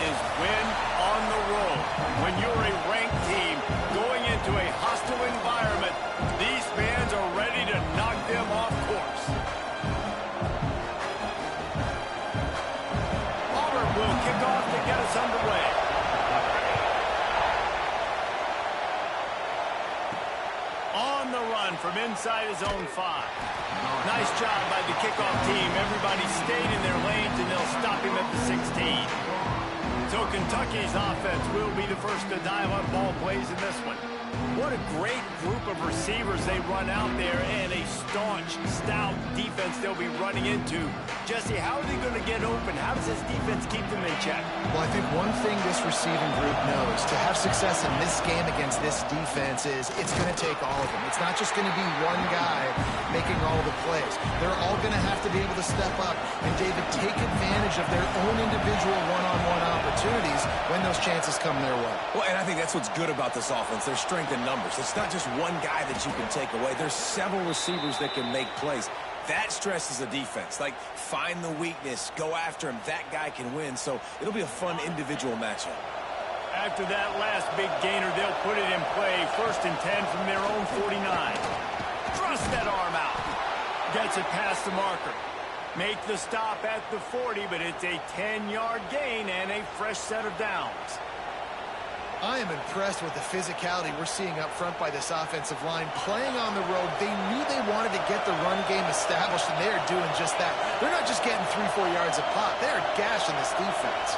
is win on the road. When you're a ranked team going into a hostile environment, these fans are ready to knock them off course. Auburn will kick off to get us underway. On the run from inside his own 5. Nice job by the kickoff team. Everybody stayed in their lanes, and they'll stop him at the 16. So Kentucky's offense will be the first to dial up ball plays in this one. What a great group of receivers they run out there, and a staunch, stout defense they'll be running into. Jesse, how are they going to get open? How does this defense keep them in check? Well, I think one thing this receiving group knows to have success in this game against this defense is it's going to take all of them. It's not just going to be one guy making all the plays. They're all going to have to be able to step up and, David, take advantage of their own individual one-on-one opportunities when those chances come their way. Well, and I think that's what's good about this offense. Their strength in numbers. It's not just one guy that you can take away. There's several receivers that can make plays. That stresses the defense. Like, find the weakness, go after him. That guy can win, so it'll be a fun individual matchup. After that last big gainer, they'll put it in play. 1st and 10 from their own 49. Thrust that arm out. Gets it past the marker. Make the stop at the 40, but it's a 10-yard gain and a fresh set of downs. I am impressed with the physicality we're seeing up front by this offensive line. Playing on the road, they knew they wanted to get the run game established, and they are doing just that. They're not just getting 3-4 yards a pop. They're gashing this defense.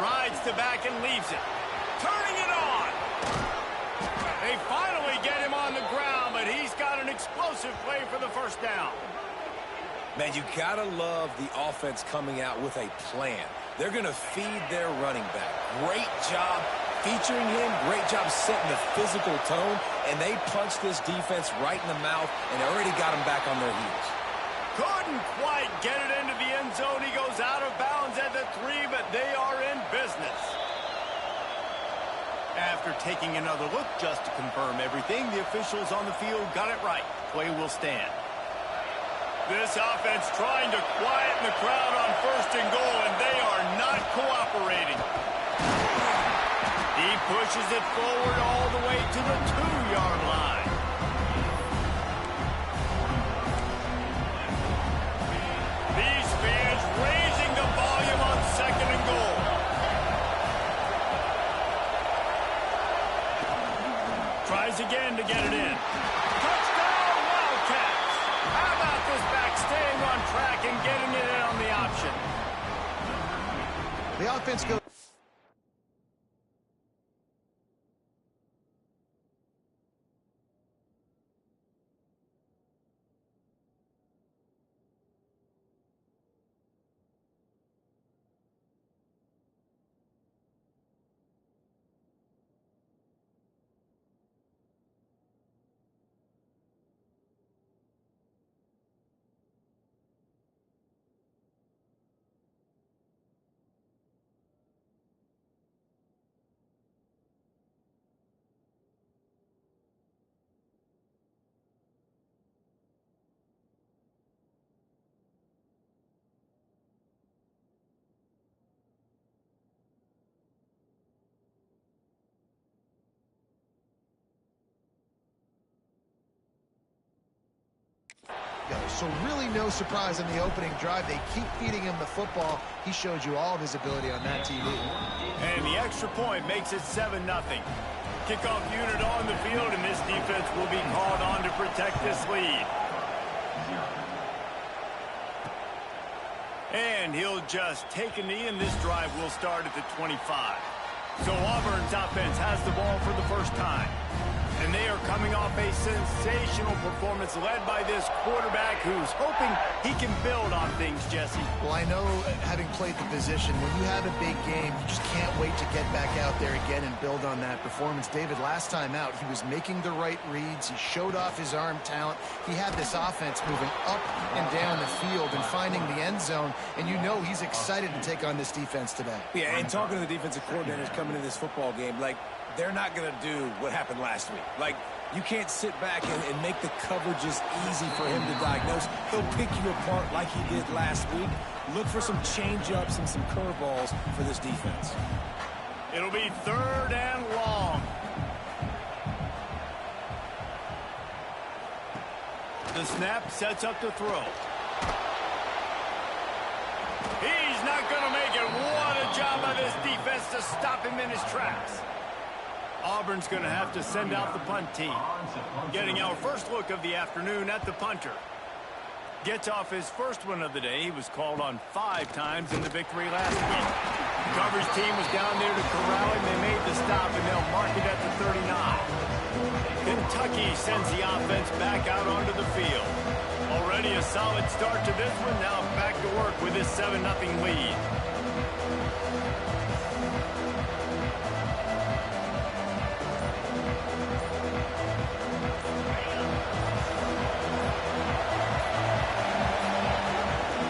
Rides to back and leaves it. Turning it on. They finally get him on the ground, but he's got an explosive play for the first down. Man, you gotta love the offense coming out with a plan. They're going to feed their running back. Great job featuring him. Great job setting the physical tone. And they punched this defense right in the mouth and already got them back on their heels. Couldn't quite get it into the end zone. He goes out of bounds at the 3, but they are in business. After taking another look just to confirm everything, the officials on the field got it right. Play will stand. This offense trying to quieten the crowd on 1st and goal, and they are not cooperating. He pushes it forward all the way to the 2-yard line. These fans raising the volume on 2nd and goal. Tries again to get it in. Touchdown, Wildcats! How about this back staying on track and getting it in on the option? The offense goes. So really no surprise in the opening drive. They keep feeding him the football. He showed you all of his ability on that TV. And the extra point makes it 7-0. Kickoff unit on the field, and this defense will be called on to protect this lead. And he'll just take a knee, and this drive will start at the 25. So Auburn's offense has the ball for the first time. And they are coming off a sensational performance led by this quarterback who's hoping he can build on things, Jesse. Well, I know, having played the position, when you have a big game, you just can't wait to get back out there again and build on that performance. David, last time out, he was making the right reads. He showed off his arm talent. He had this offense moving up and down the field and finding the end zone. And you know he's excited to take on this defense today. Yeah, and talking to the defensive coordinators coming into this football game, like, they're not going to do what happened last week. Like, You can't sit back and make the coverages easy for him to diagnose. He'll pick you apart like he did last week. Look for some change-ups and some curveballs for this defense. It'll be 3rd and long. The snap sets up the throw. He's not going to make it. What a job by this defense to stop him in his tracks. Auburn's going to have to send out the punt team. Getting our first look of the afternoon at the punter. Gets off his first one of the day. He was called on 5 times in the victory last week. The coverage team was down there to corral him. They made the stop, and they'll mark it at the 39. Kentucky sends the offense back out onto the field. Already a solid start to this one. Now back to work with this 7-0 lead.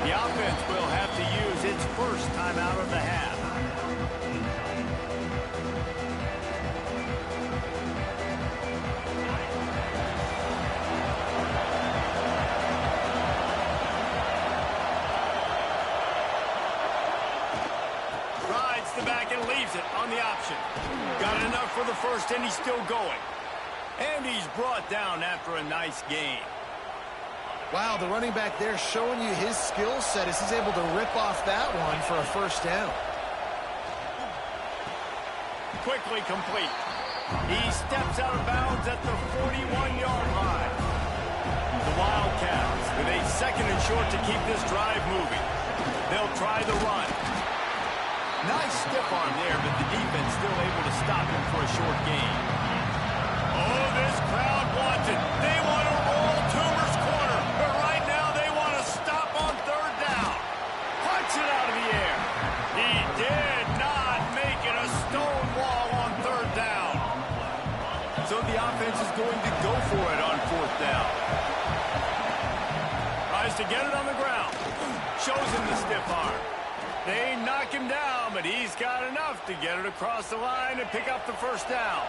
The offense will have to use its first timeout of the half. Rides the back and leaves it on the option. Got enough for the first, and he's still going. And he's brought down after a nice gain. Wow, the running back there showing you his skill set as he's able to rip off that one for a first down. Quickly complete. He steps out of bounds at the 41-yard line. The Wildcats with a 2nd and short to keep this drive moving. They'll try the run. Nice stiff arm there, but the defense still able to stop him for a short gain. Oh, this crowd wants it. They want to roll Toomer's corner, but right now they want to stop on 3rd down. Punch it out of the air. He did not make it a stone wall on 3rd down. So the offense is going to go for it on 4th down. Tries to get it on the ground. Shows him the stiff arm. They knock him down, but he's got enough to get it across the line and pick up the first down.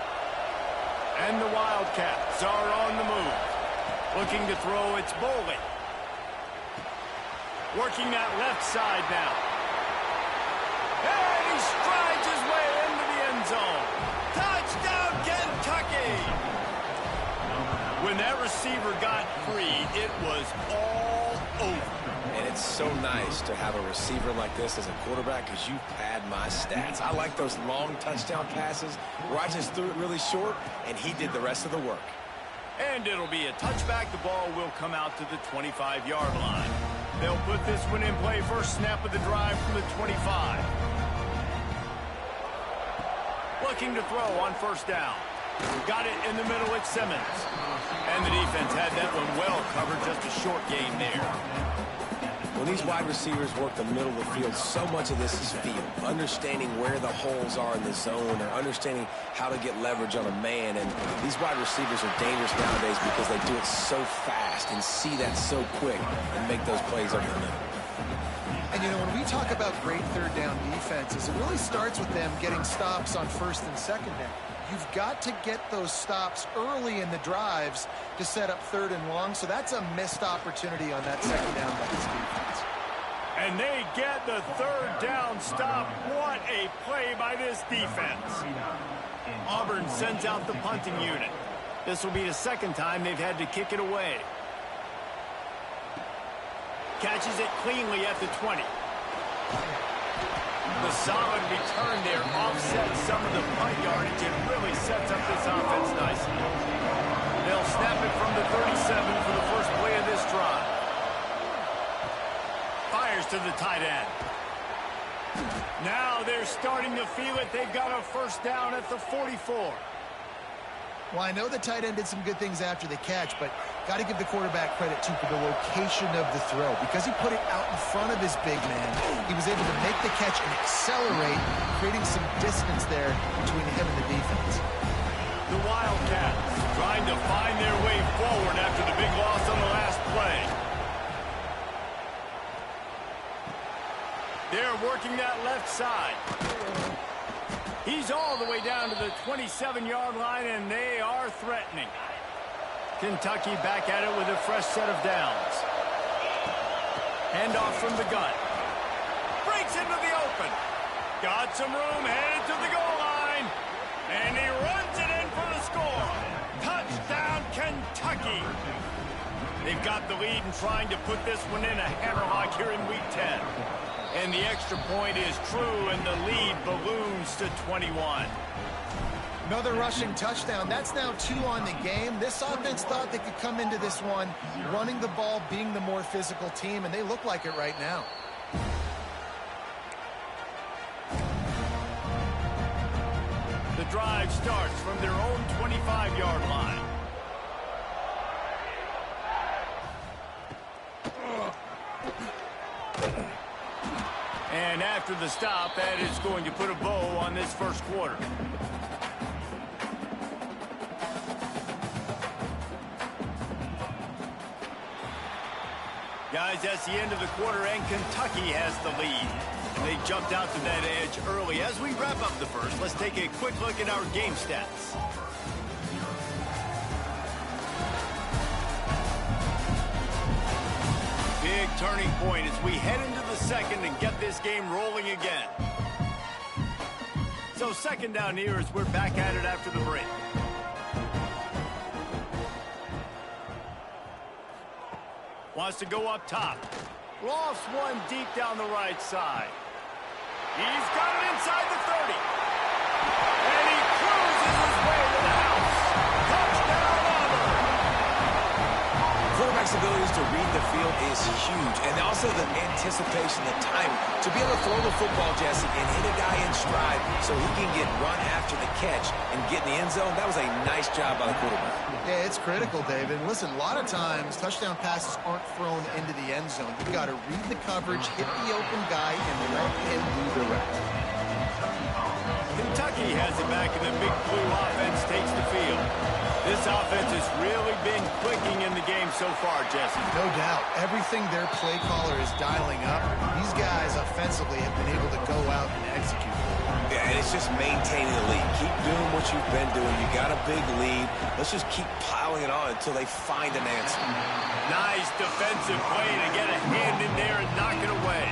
And the Wildcats are on the move. Looking to throw, it's Boley. Working that left side now. And he strides his way into the end zone. Touchdown, Kentucky! When that receiver got free, it was all over. And it's so nice to have a receiver like this as a quarterback because you pad my stats. I like those long touchdown passes where I just threw it really short and he did the rest of the work. And it'll be a touchback. The ball will come out to the 25-yard line. They'll put this one in play. First snap of the drive from the 25. Looking to throw on 1st down. Got it in the middle at Simmons. And the defense had that one well covered. Just a short gain there. When these wide receivers work the middle of the field, so much of this is feel. Understanding where the holes are in the zone or understanding how to get leverage on a man. And these wide receivers are dangerous nowadays because they do it so fast and see that so quick and make those plays over the middle. And, you know, when we talk about great 3rd down defenses, it really starts with them getting stops on 1st and 2nd down. You've got to get those stops early in the drives to set up 3rd and long, so that's a missed opportunity on that 2nd down by this defense. And they get the 3rd down stop. What a play by this defense. Auburn sends out the punting unit. This will be the 2nd time they've had to kick it away. Catches it cleanly at the 20. The solid return there offsets some of the punt yardage and really sets up this offense nicely. They'll snap it from the 37 for the first play of this drive. Fires to the tight end. Now they're starting to feel it. They've got a first down at the 44. Well, I know the tight end did some good things after the catch, but got to give the quarterback credit, too, for the location of the throw. Because he put it out in front of his big man, he was able to make the catch and accelerate, creating some distance there between him and the defense. The Wildcats trying to find their way forward after the big loss on the last play. They're working that left side. He's all the way down to the 27-yard line, and they are threatening. Kentucky back at it with a fresh set of downs. Handoff from the gun. Breaks into the open. Got some room, headed to the goal line. And he runs it in for the score. Touchdown, Kentucky. They've got the lead and trying to put this one in a hammerlock here in Week 10. And the extra point is true, and the lead balloons to 21. Another rushing touchdown. That's now 2 on the game. This offense thought they could come into this one running the ball, being the more physical team, and they look like it right now. The drive starts from their own 25-yard line. And after the stop, that is going to put a bow on this first quarter. Guys, that's the end of the quarter, and Kentucky has the lead. And they jumped out to that edge early. As we wrap up the first, let's take a quick look at our game stats. Big turning point as we head into the second and get this game rolling again. So second down here as we're back at it after the break. Wants to go up top. Lost one deep down the right side. He's got it inside the 30. And he cruises his way to the house. Touchdown, Auburn. Quarterback's abilities to read the field is huge. And also the anticipation, the timing. To be able to throw the football, Jesse, and hit a guy in stride so he can get run after the catch and get in the end zone, that was a nice job by the quarterback. Yeah, it's critical, David. Listen, a lot of times touchdown passes aren't thrown into the end zone. You've got to read the coverage, hit the open guy, and let him do the rest. Kentucky has it back, and the big blue offense takes the field. This offense has really been clicking in the game so far, Jesse. No doubt. Everything their play caller is dialing up, these guys offensively have been able to go out and execute. Yeah, and it's just maintaining the lead. Keep doing what you've been doing. You got a big lead. Let's just keep piling it on until they find an answer. Nice defensive play to get a hand in there and knock it away.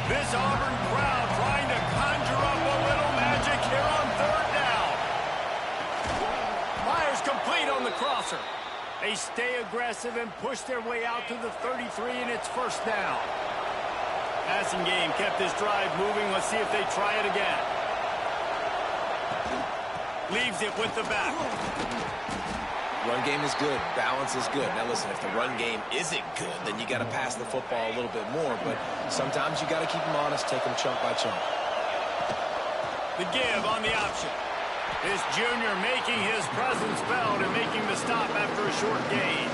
This Auburn crowd trying to conjure up a little magic here on third down. Fires complete on the crosser. They stay aggressive and push their way out to the 33, and it's first down. Passing game kept this drive moving. Let's see if they try it again. Leaves it with the back. Run game is good. Balance is good. Now, listen, if the run game isn't good, then you got to pass the football a little bit more. But sometimes you got to keep them honest, take them chunk by chunk. The give on the option. This junior making his presence felt and making the stop after a short gain.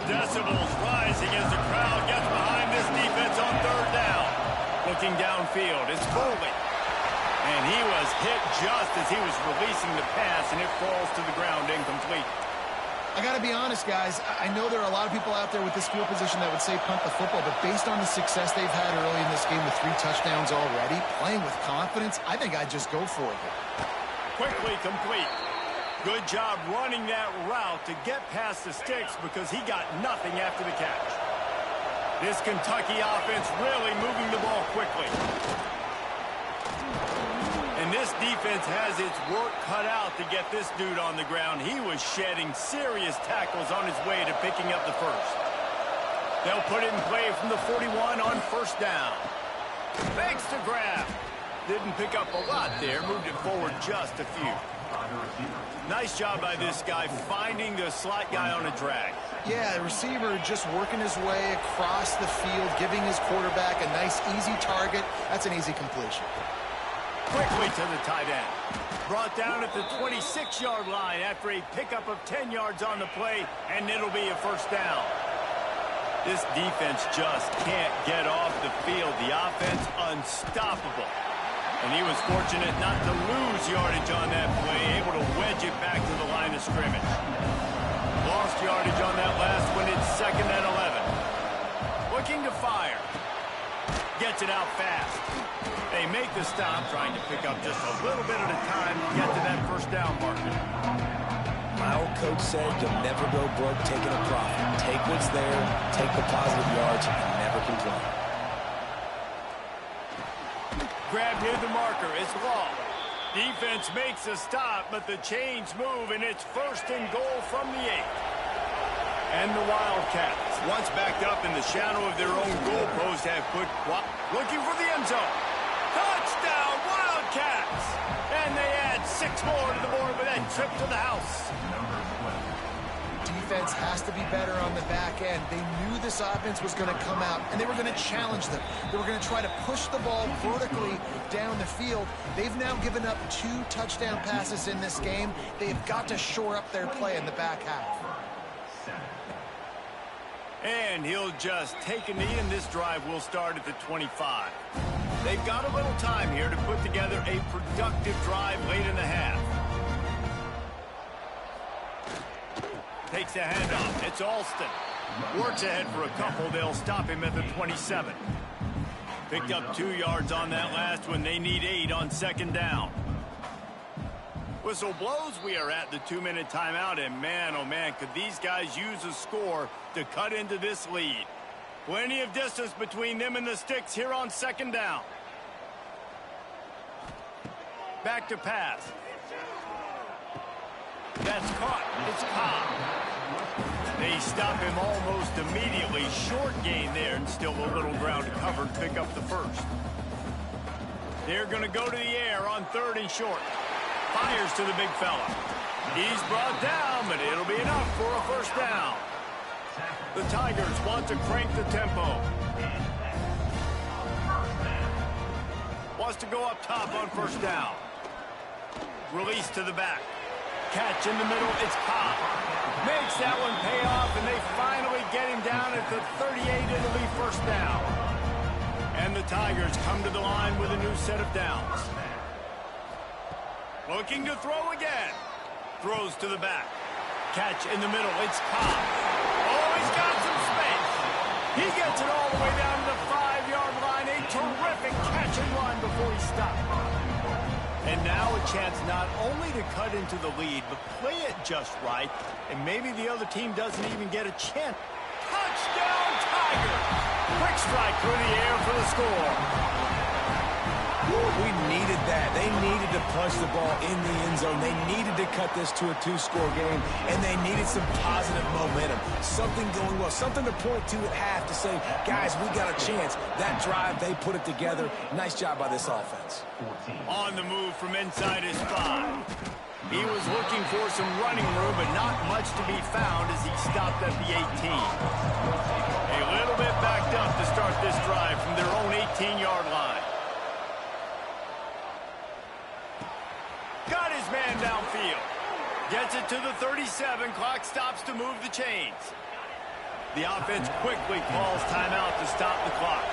Decibels rising as the crowd gets behind this defense on third down. Looking downfield, it's Foley. And he was hit just as he was releasing the pass, and it falls to the ground incomplete. I got to be honest, guys. I know there are a lot of people out there with this field position that would say punt the football, but based on the success they've had early in this game with 3 touchdowns already, playing with confidence, I think I'd just go for it. Quickly complete. Good job running that route to get past the sticks because he got nothing after the catch. This Kentucky offense really moving the ball quickly. And this defense has its work cut out to get this dude on the ground. He was shedding serious tackles on his way to picking up the first. They'll put it in play from the 41 on first down. Fakes to grab. Didn't pick up a lot there. Moved it forward just a few. Nice job by this guy finding the slot guy on a drag. Yeah, the receiver just working his way across the field, giving his quarterback a nice, easy target. That's an easy completion. Quickly to the tight end. Brought down at the 26-yard line after a pickup of 10 yards on the play, and it'll be a first down. This defense just can't get off the field. The offense unstoppable. And he was fortunate not to lose yardage on that play, able to wedge it back to the line of scrimmage. Lost yardage on that last one. It's second and 11. Looking to fire. Gets it out fast. They make the stop, trying to pick up just a little bit at a time to get to that first down marker. My old coach said you'll never go broke taking a profit. Take what's there, take the positive yards, and never complain. Grab near the marker. It's long. Defense makes a stop, but the chains move, and it's 1st and goal from the 8. And the Wildcats, once backed up in the shadow of their own goalpost, have put looking for the end zone. Touchdown, Wildcats! And they add 6 more to the board with that trip to the house. Defense has to be better on the back end. They knew this offense was going to come out, and they were going to challenge them. They were going to try to push the ball vertically down the field. They've now given up 2 touchdown passes in this game. They've got to shore up their play in the back half. And he'll just take a knee, and this drive will start at the 25. They've got a little time here to put together a productive drive late in the half. Takes the handoff. It's Alston. Works ahead for a couple. They'll stop him at the 27. Picked up 2 yards on that last one. They need 8 on 2nd down. Whistle blows. We are at the 2-minute timeout, and man, oh man, could these guys use a score to cut into this lead. Plenty of distance between them and the sticks here on 2nd down. Back to pass. That's caught. It's Cobb. They stop him almost immediately. Short gain there, and still a little ground to cover to pick up the 1st. They're going to go to the air on 3rd and short. Fires to the big fella. He's brought down, but it'll be enough for a 1st down. The Tigers want to crank the tempo. Wants to go up top on 1st down. Release to the back. Catch in the middle. It's Cobb. Makes that one pay off, and they finally get him down at the 38. It'll be 1st down. And the Tigers come to the line with a new set of downs. Looking to throw again. Throws to the back. Catch in the middle. It's Cobb. Oh, he's got some space. He gets it all the way down to the 5-yard line. A terrific catch and run before he stopped. And now a chance not only to cut into the lead, but play it just right. And maybe the other team doesn't even get a chance. Touchdown, Tigers! Quick strike through the air for the score. We needed that. They needed to punch the ball in the end zone. They needed to cut this to a 2-score game, and they needed some positive momentum. Something going well, something to point to at half to say, guys, we got a chance. That drive, they put it together. Nice job by this offense. On the move from inside his 5. He was looking for some running room, but not much to be found as he stopped at the 18. A little bit backed up to start this drive from their own 18-yard line. Got his man downfield. Gets it to the 37. Clock stops to move the chains. The offense quickly calls timeout to stop the clock.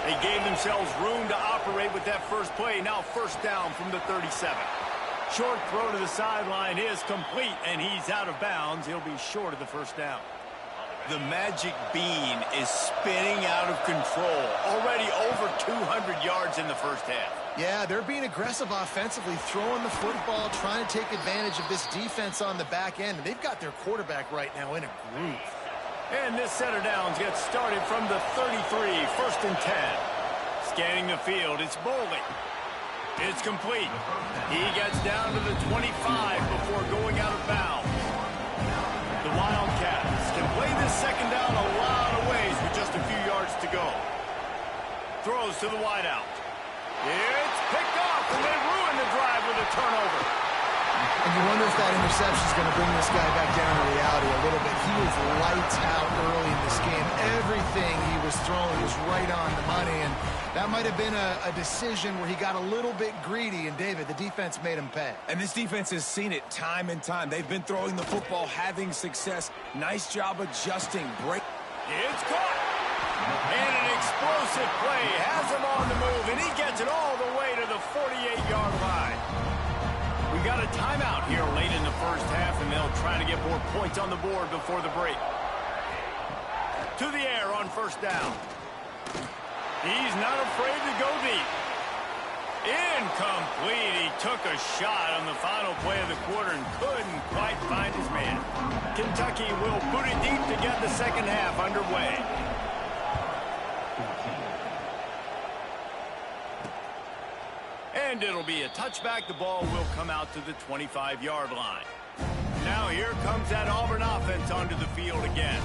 They gave themselves room to operate with that first play. Now 1st down from the 37. Short throw to the sideline is complete, and he's out of bounds. He'll be short of the 1st down. The magic bean is spinning out of control. Already over 200 yards in the 1st half. Yeah, they're being aggressive offensively, throwing the football, trying to take advantage of this defense on the back end. They've got their quarterback right now in a groove. And this set of downs gets started from the 33, 1st and 10. Scanning the field, it's Bowling. It's complete. He gets down to the 25 before going out of bounds. The Wildcats can play this 2nd down a lot of ways with just a few yards to go. Throws to the wideout. It's picked off, and they ruin the drive with a turnover. And you wonder if that interception is going to bring this guy back down to reality a little bit. He was lights out early in this game. Everything he was throwing was right on the money, and that might have been a decision where he got a little bit greedy, and David, the defense made him pay. And this defense has seen it time and time. They've been throwing the football, having success. Nice job adjusting. Break. It's caught. And an explosive play has him on the move, and he gets it all the way to the 48-yard line. We got a timeout here late in the 1st half, and they'll try to get more points on the board before the break. To the air on 1st down. He's not afraid to go deep. Incomplete. He took a shot on the final play of the quarter and couldn't quite find his man. Kentucky will boot it deep to get the second half underway. And it'll be a touchback. The ball will come out to the 25-yard line. Now here comes that Auburn offense onto the field again.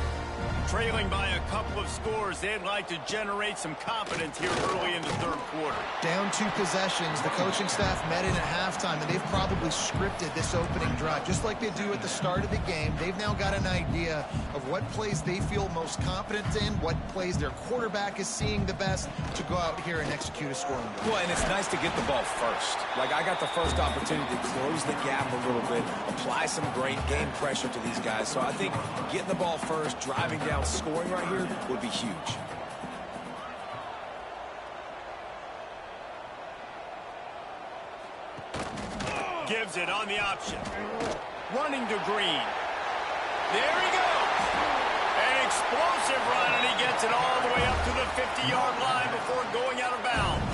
Trailing by a couple of scores, they'd like to generate some confidence here early in the third quarter. Down 2 possessions, the coaching staff met in at halftime, and they've probably scripted this opening drive. Just like they do at the start of the game, they've now got an idea of what plays they feel most confident in, what plays their quarterback is seeing the best to go out here and execute a scoring drive. Well, and it's nice to get the ball first. Like, I got the first opportunity to close the gap a little bit, apply some great game pressure to these guys. So I think getting the ball first, driving down, scoring right here would be huge. Gives it on the option. Running to Green. There he goes. An explosive run, and he gets it all the way up to the 50-yard line before going out of bounds.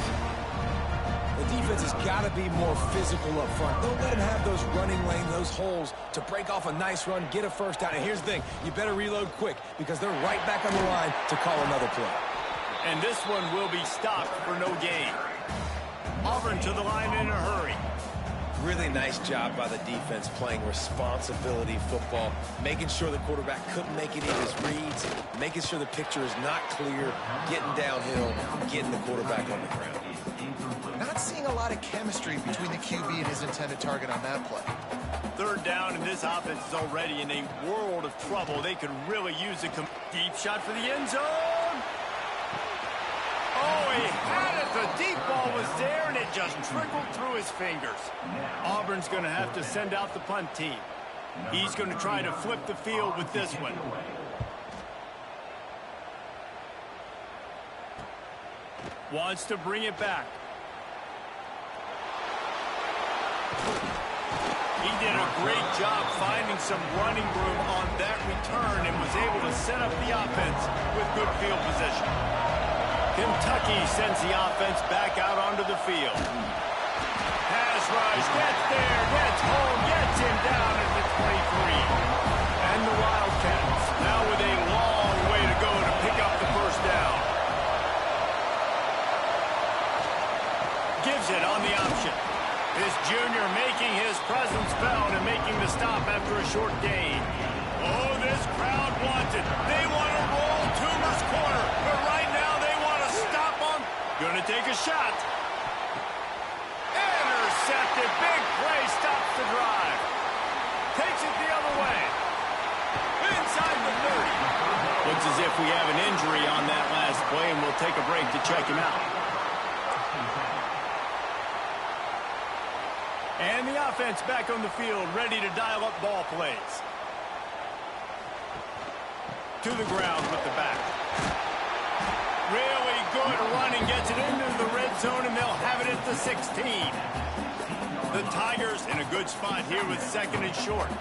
The defense has got to be more physical up front. Don't let him have those running lane, those holes to break off a nice run, get a first down. And here's the thing, you better reload quick because they're right back on the line to call another play. And this one will be stopped for no gain. Auburn to the line in a hurry. Really nice job by the defense playing responsibility football, making sure the quarterback couldn't make any of his reads, making sure the picture is not clear, getting downhill, getting the quarterback on the ground. Not seeing a lot of chemistry between the QB and his intended target on that play. Third down, and this offense is already in a world of trouble. They could really use a deep shot for the end zone. Oh, he had it. The deep ball was there, and it just trickled through his fingers. Auburn's going to have to send out the punt team. He's going to try to flip the field with this one. Wants to bring it back. He did a great job finding some running room on that return and was able to set up the offense with good field position. Kentucky sends the offense back out onto the field. Pass rush, gets there, gets home, gets him down at the 23. And the Wildcats now with a long way to go to pick up the first down. Gives it on the option. This junior making his presence felt and making the stop after a short gain. Oh, this crowd wants it. They want to roll Toomer's corner, but right now they want to stop him. Gonna take a shot. Intercepted. Big play stops the drive. Takes it the other way. Inside the 30. Looks as if we have an injury on that last play, and we'll take a break to check him out. And the offense back on the field, ready to dial up ball plays. To the ground with the back. Really good running, gets it into the red zone, and they'll have it at the 16. The Tigers in a good spot here with second and short.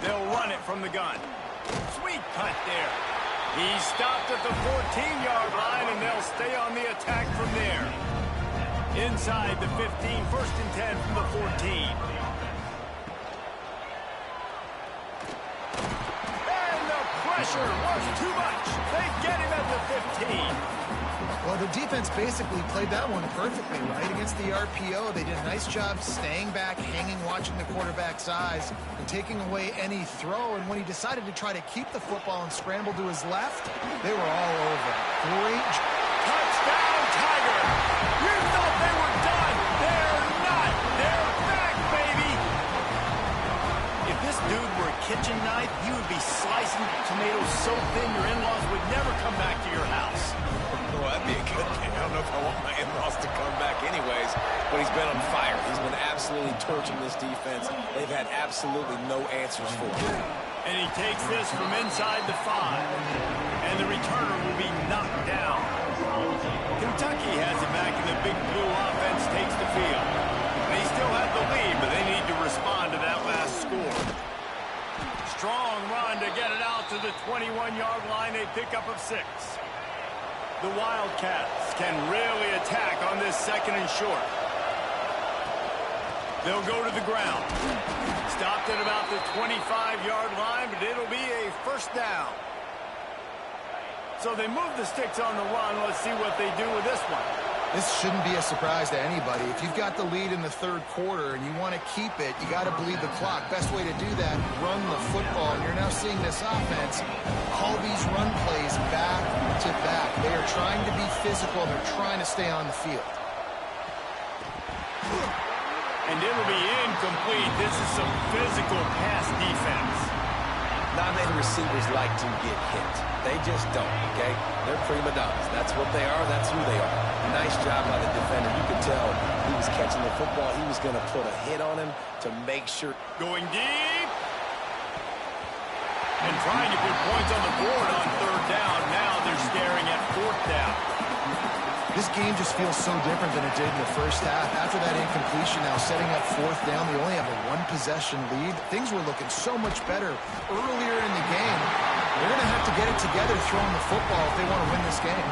They'll run it from the gun. Sweet cut there. He stopped at the 14-yard line, and they'll stay on the attack from there. Inside the 15, first and 10 from the 14. And the pressure was too much. They get him at the 15. Well, the defense basically played that one perfectly, right? Against the RPO, they did a nice job staying back, hanging, watching the quarterback's eyes, and taking away any throw. And when he decided to try to keep the football and scramble to his left, they were all over. Great touchdown, Tiger. You thought they were done. They're not. They're back, baby. If this dude were a kitchen knife, he would be slicing tomatoes so thin your in-laws would never come back to your house. Well, that'd be a good thing. I don't know if I want my in-laws to come back anyways, but he's been on fire. He's been absolutely torching this defense. They've had absolutely no answers for him. And he takes this from inside the 5. And the returner will be knocked down. Kentucky has it back, and the big blue offense takes the field. They still have the lead, but they need to respond to that last score. Strong run to get it out to the 21-yard line. A pickup of 6. The Wildcats can really attack on on this 2nd and short. They'll go to the ground. Stopped at about the 25-yard line, but it'll be a 1st down. So they move the sticks on the run. Let's see what they do with this one. This shouldn't be a surprise to anybody. If you've got the lead in the 3rd quarter and you want to keep it, you got to bleed the clock. Best way to do that, run the football. And you're now seeing this offense call these run plays back to back. They are trying to be physical, and they're trying to stay on the field. And it'll be incomplete. This is some physical pass defense. Not many receivers like to get hit. They just don't, okay? They're prima donnas. That's what they are. That's who they are. Nice job by the defender. You could tell he was catching the football. He was going to put a hit on him to make sure. Going deep. And trying to put points on the board on 3rd down. Now they're staring at 4th down. This game just feels so different than it did in the 1st half. After that incompletion, now setting up 4th down, they only have a 1-possession lead. Things were looking so much better earlier in the game. They're going to have to get it together throwing the football if they want to win this game.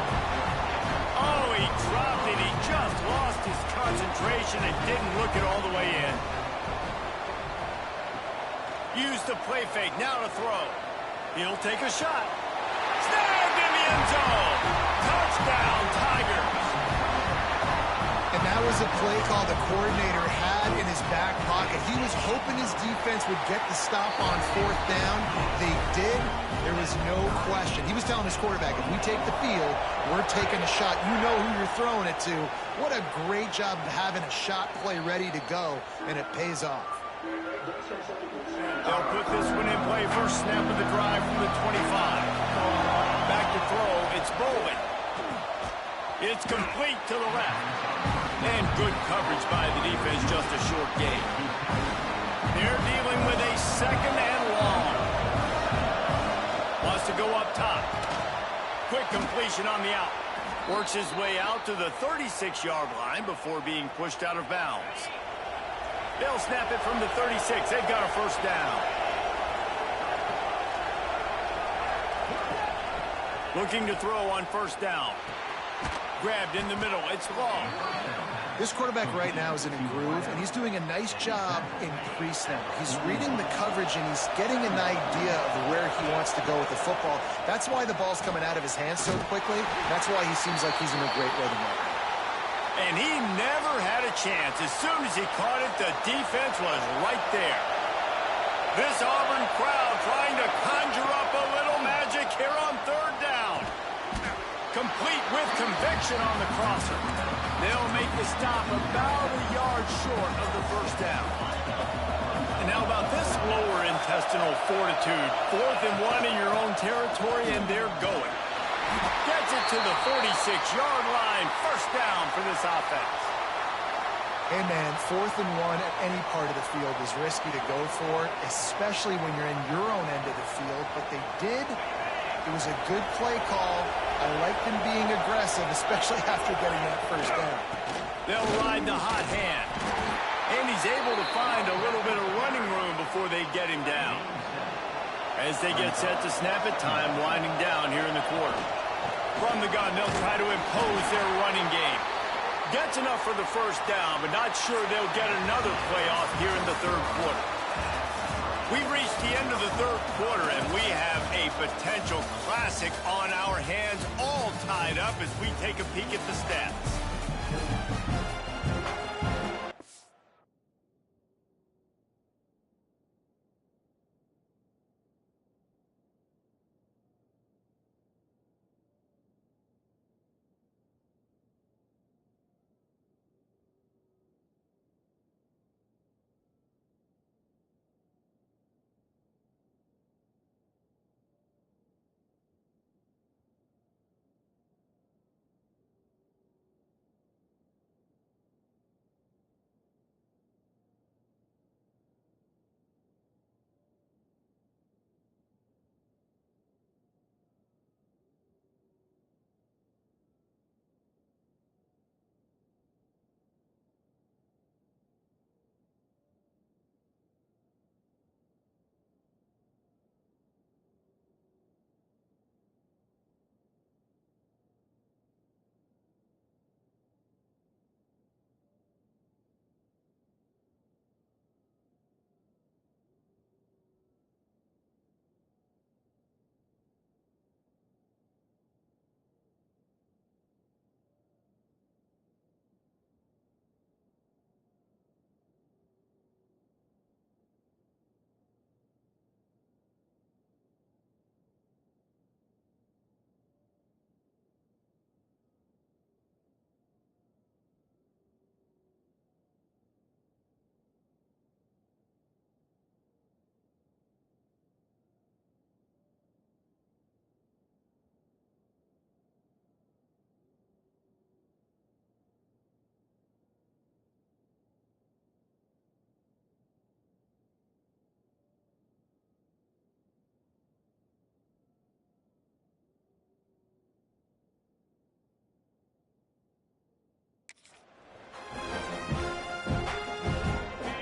Oh, he dropped it. He just lost his concentration and didn't look it all the way in. Use the play fake. Now to throw. He'll take a shot. Snagged in the end zone. Touchdown, Tigers. And that was a play call the coordinator had in his back pocket. He was hoping his defense would get the stop on 4th down. They did. There was no question. He was telling his quarterback, if we take the field, we're taking a shot. You know who you're throwing it to. What a great job of having a shot play ready to go, and it pays off. They'll put this one in play. First snap of the drive from the 25. Back to throw. It's Bowling. It's complete to the left. And good coverage by the defense, just a short gain. They're dealing with a 2nd and long. Wants to go up top. Quick completion on the out. Works his way out to the 36-yard line before being pushed out of bounds. They'll snap it from the 36. They've got a 1st down. Looking to throw on 1st down. Grabbed in the middle. It's long. This quarterback right now is in a groove, and he's doing a nice job in pre-snap. He's reading the coverage, and he's getting an idea of where he wants to go with the football. That's why the ball's coming out of his hands so quickly. That's why he seems like he's in a great rhythm right now. And he never had a chance. As soon as he caught it, the defense was right there. This Auburn crowd trying to conjure up a little magic here on 3rd down. Complete with conviction on the crosser. They'll make the stop about a yard short of the 1st down. And how about this lower intestinal fortitude? 4th and 1 in your own territory, and they're going. Gets it to the 46-yard line. 1st down for this offense. Hey, man, 4th and 1 at any part of the field is risky to go for, especially when you're in your own end of the field. But they did. It was a good play call. I like them being aggressive, especially after getting that 1st down. They'll ride the hot hand. And he's able to find a little bit of running room before they get him down. As they get set to snap it, time winding down here in the quarter. From the gun, they'll try to impose their running game. Gets enough for the 1st down, but not sure they'll get another play off here in the 3rd quarter. We've reached the end of the 3rd quarter, and we have a potential classic on our hands, all tied up as we take a peek at the stats.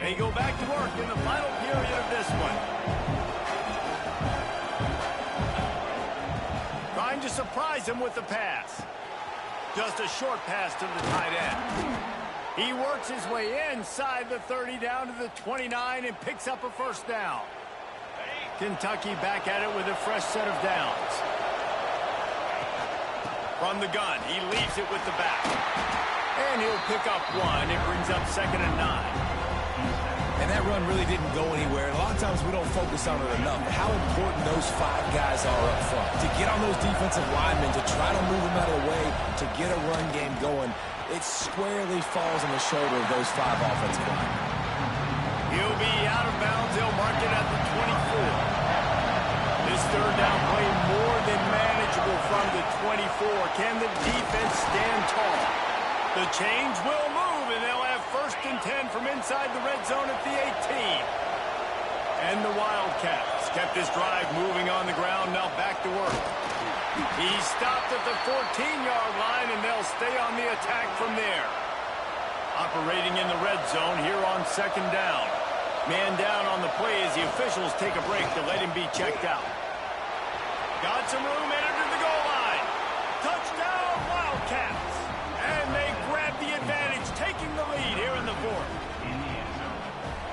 They go back to work in the final period of this one. Trying to surprise him with the pass. Just a short pass to the tight end. He works his way inside the 30 down to the 29 and picks up a first down. Kentucky back at it with a fresh set of downs. From the gun, he leaves it with the back. And he'll pick up one. It brings up 2nd and 9. And that run really didn't go anywhere. A lot of times we don't focus on it enough. How important those 5 guys are up front. To get on those defensive linemen, to try to move them out of the way, to get a run game going, it squarely falls on the shoulder of those 5 offensive linemen. He'll be out of bounds. They'll mark it at the 24. This third down play more than manageable from the 24. Can the defense stand tall? The change will move, and they'll have 1st and 10 from inside the red zone at the 18. And the Wildcats kept this drive moving on the ground, now back to work. He stopped at the 14-yard line, and they'll stay on the attack from there. Operating in the red zone here on 2nd down. Man down on the play as the officials take a break to let him be checked out. Got some room, entered to the goal line. Touchdown, Wildcats. And they grab the advantage, taking the lead here in the 4th.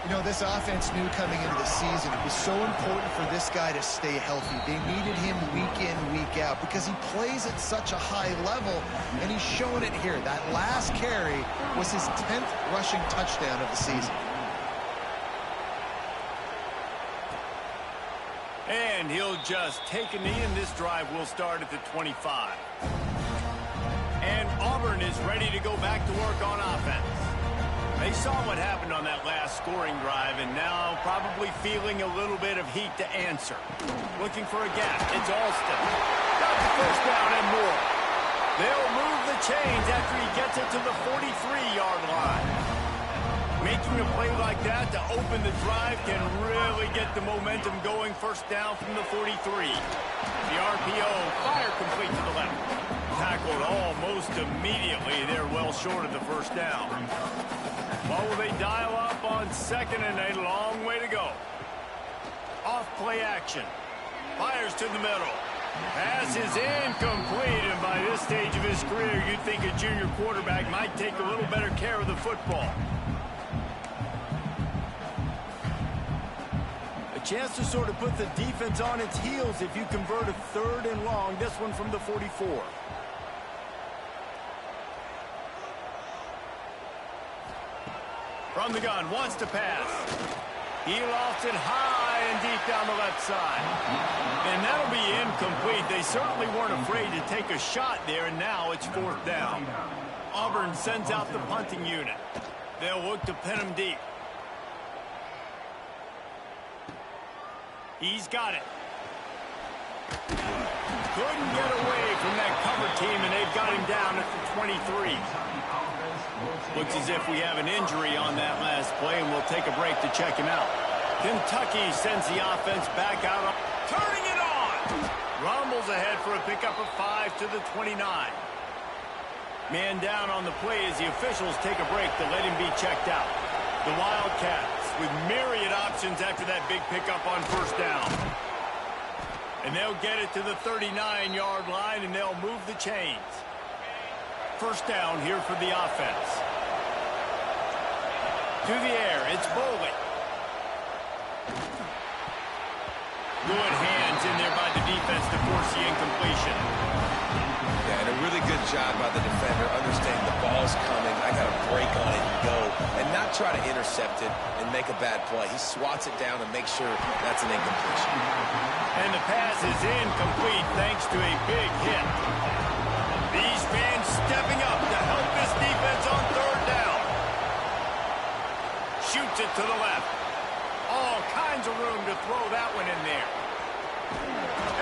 You know, this offense knew coming into the season it was so important for this guy to stay healthy. They needed him week in, week out because he plays at such a high level, and he's showing it here. That last carry was his 10th rushing touchdown of the season. And he'll just take a knee, and this drive will start at the 25. And Auburn is ready to go back to work on offense. They saw what happened on that last scoring drive, and now probably feeling a little bit of heat to answer. Looking for a gap. It's Alston. Got the first down and more. They'll move the chains after he gets it to the 43-yard line. Making a play like that to open the drive can really get the momentum going. First down from the 43. The RPO, fire complete to the left. Tackled almost immediately. They're well short of the first down. What will they dial up on 2nd and 8? A long way to go. Off play action. Fires to the middle. Pass is incomplete, and by this stage of his career, you'd think a junior quarterback might take a little better care of the football. A chance to sort of put the defense on its heels if you convert a 3rd and long. This one from the 44. From the gun, wants to pass. He lofts it high and deep down the left side. And that'll be incomplete. They certainly weren't afraid to take a shot there, and now it's 4th down. Auburn sends out the punting unit. They'll look to pin him deep. He's got it. Couldn't get away from that cover team, and they've got him down at the 23. Looks as if we have an injury on that last play, and we'll take a break to check him out. Kentucky sends the offense back out. Turning it on! Rumbles ahead for a pickup of 5 to the 29. Man down on the play as the officials take a break to let him be checked out. The Wildcats with myriad options after that big pickup on first down. And they'll get it to the 39-yard line, and they'll move the chains. First down here for the offense. To the air, it's Boley. Good hands in there by the defense to force the incompletion. Yeah, and a really good job by the defender understanding the ball's coming. I got to break on it and go, and not try to intercept it and make a bad play. He swats it down and makes sure that's an incompletion. And the pass is incomplete thanks to a big hit. These fans stepping up to help this defense on 3rd down. Shoots it to the left. All kinds of room to throw that one in there.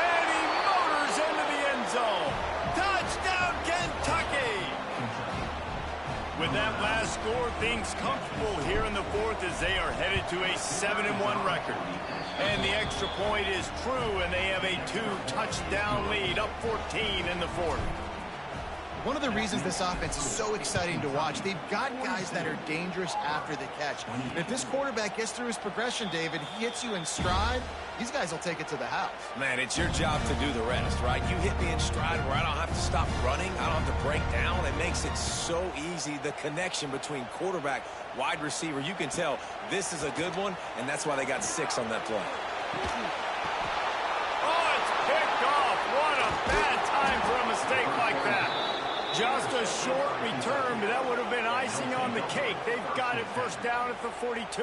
And he motors into the end zone. Touchdown, Kentucky! With that last score, things comfortable here in the 4th as they are headed to a 7-1 record. And the extra point is true, and they have a 2-touchdown lead, up 14 in the 4th. One of the reasons this offense is so exciting to watch, they've got guys that are dangerous after the catch. And if this quarterback gets through his progression, David, he hits you in stride, these guys will take it to the house. Man, it's your job to do the rest, right? You hit me in stride where I don't have to stop running. I don't have to break down. It makes it so easy, the connection between quarterback, wide receiver. You can tell this is a good one, and that's why they got 6 on that play. Oh, it's picked off. What a bad time for a mistake like that. Just a short return, but that would have been icing on the cake. They've got it first down at the 42.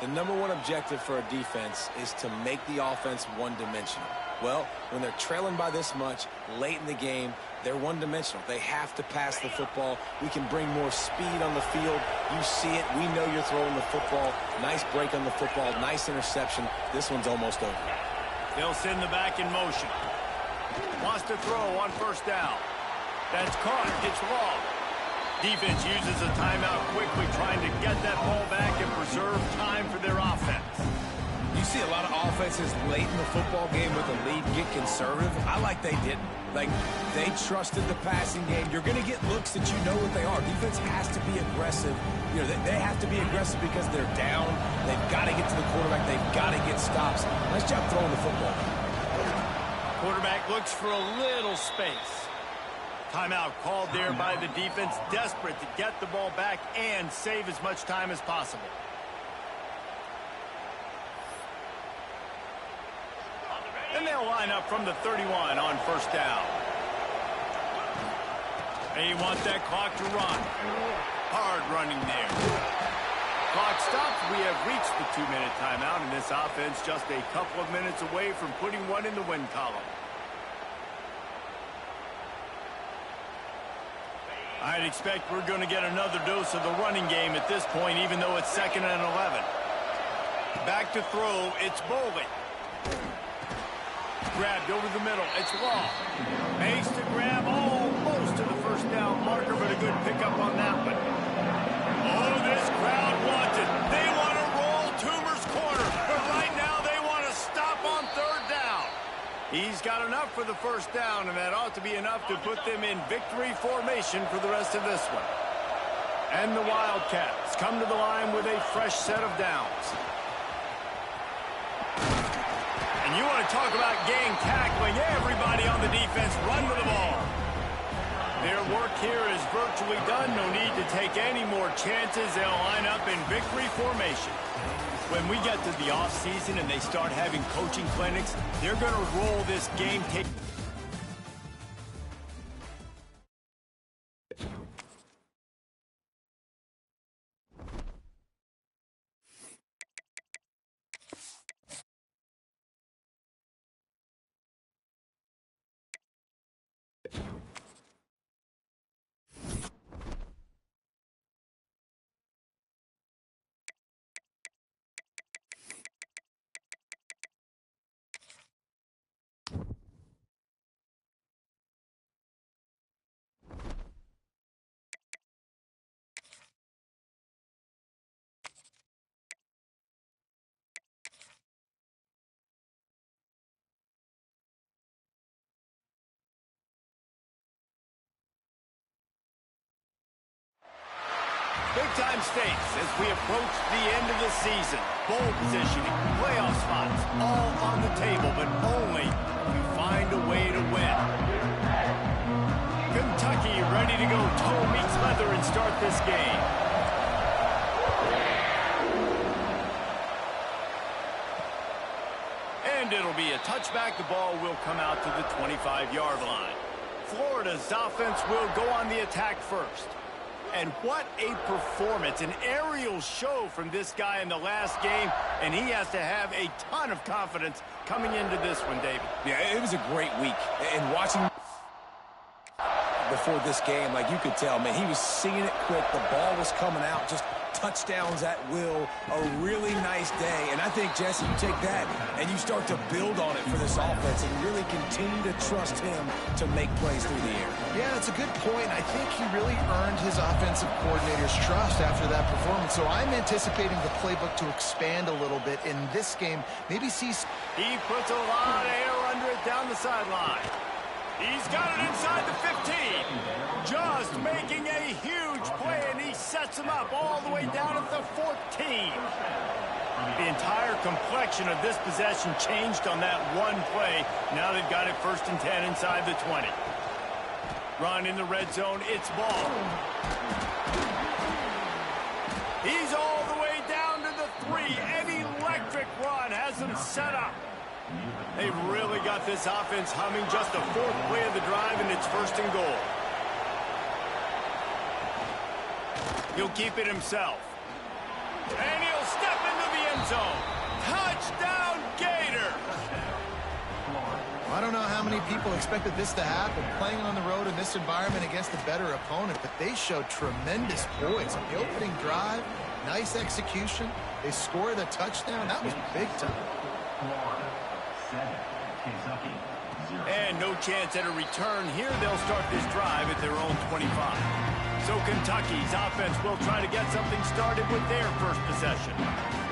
The #1 objective for a defense is to make the offense one-dimensional. Well, when they're trailing by this much late in the game, they're one-dimensional. They have to pass the football. We can bring more speed on the field. You see it. We know you're throwing the football. Nice break on the football. Nice interception. This one's almost over. They'll send the back in motion. Wants to throw on first down. That's caught. It's long. Defense uses a timeout quickly, trying to get that ball back and preserve time for their offense. You see a lot of offenses late in the football game with a lead get conservative. I like they didn't. Like, they trusted the passing game. You're going to get looks that you know what they are. Defense has to be aggressive. You know, they have to be aggressive because they're down. They've got to get to the quarterback. They've got to get stops. Nice job throwing the football. Quarterback looks for a little space. Timeout called there by the defense, desperate to get the ball back and save as much time as possible. And they'll line up from the 31 on first down. They want that clock to run. Hard running there. Clock stops. We have reached the 2-minute timeout, and this offense just a couple of minutes away from putting one in the win column. I'd expect we're going to get another dose of the running game at this point, even though it's 2nd and 11. Back to throw. It's Bowling. Grabbed over the middle. It's Law. Makes the grab almost to the first down marker, but a good pickup on that one. Oh, this crowd wants it. They want to roll Toomer's corner, but right now they want to stop on 3rd down. He's got enough for the first down, and that ought to be enough to put them in victory formation for the rest of this one. And the Wildcats come to the line with a fresh set of downs. And you want to talk about gang tackling. Everybody on the defense run with the ball. Their work here is virtually done. No need to take any more chances. They'll line up in victory formation. When we get to the offseason and they start having coaching clinics, they're going to roll this game tape. Big-time stakes as we approach the end of the season. Bowl positioning, playoff spots, all on the table, but only if you find a way to win. Kentucky ready to go toe meets leather and start this game. And it'll be a touchback. The ball will come out to the 25-yard line. Florida's offense will go on the attack first. And what a performance, an aerial show from this guy in the last game, and he has to have a ton of confidence coming into this one, David. Yeah, it was a great week. And watching before this game, like you could tell, man, he was seeing it quick. The ball was coming out, just touchdowns at will. A really nice day. And I think, Jesse, you take that and you start to build on it for this offense and really continue to trust him to make plays through the air. Yeah, that's a good point. I think he really earned his offensive coordinator's trust after that performance. So I'm anticipating the playbook to expand a little bit in this game. Maybe see... He puts a lot of air under it down the sideline. He's got it inside the 15. Just making a huge play, and he sets him up all the way down at the 14. The entire complexion of this possession changed on that one play. Now they've got it 1st and 10 inside the 20. Run in the red zone. It's ball. He's all the way down to the 3. An electric run has him set up. They've really got this offense humming. Just the 4th play of the drive, and it's 1st and goal. He'll keep it himself. And he'll step into the end zone. Touchdown, Gator! I don't know how many people expected this to happen, playing on the road in this environment against a better opponent, but they showed tremendous poise. On the opening drive, nice execution. They scored a touchdown. That was big time. And no chance at a return here. They'll start this drive at their own 25. So Kentucky's offense will try to get something started with their first possession.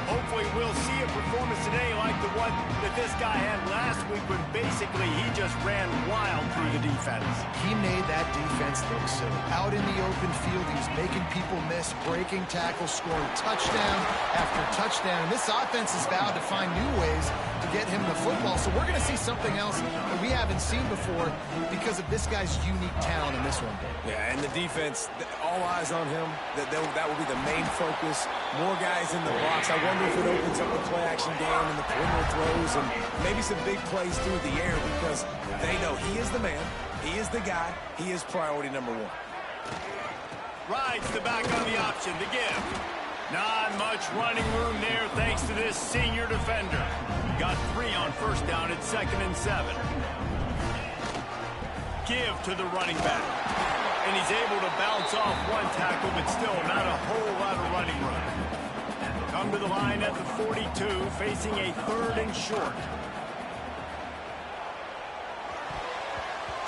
Hopefully we'll see a performance today like the one that this guy had last week when basically he just ran wild through the defense. He made that defense look silly. Out in the open field, he was making people miss, breaking tackles, scoring touchdown after touchdown. And this offense is vowed to find new ways to get him the football. So we're going to see something else that we haven't seen before because of this guy's unique talent in this one. Yeah, and the defense, all eyes on him. That will be the main focus. More guys in the box. I wonder if it opens up the play-action game and the perimeter throws and maybe some big plays through the air because they know he is the man, he is the guy, he is priority number 1. Rides the back on the option, the give. Not much running room there thanks to this senior defender. Got 3 on 1st down at 2nd and 7. Give to the running back. And he's able to bounce off one tackle, but still not a whole lot of running room. Come to the line at the 42, facing a 3rd and short.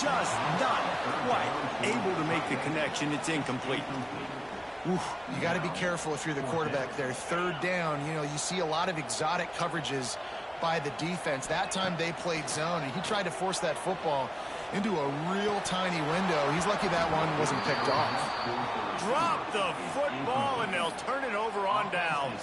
Just not quite able to make the connection. It's incomplete. Oof, you got to be careful if you're the quarterback there. 3rd down, you know, you see a lot of exotic coverages by the defense. That time they played zone, and he tried to force that football into a real tiny window. He's lucky that one wasn't picked off. Drop the football, and they'll turn it over on downs.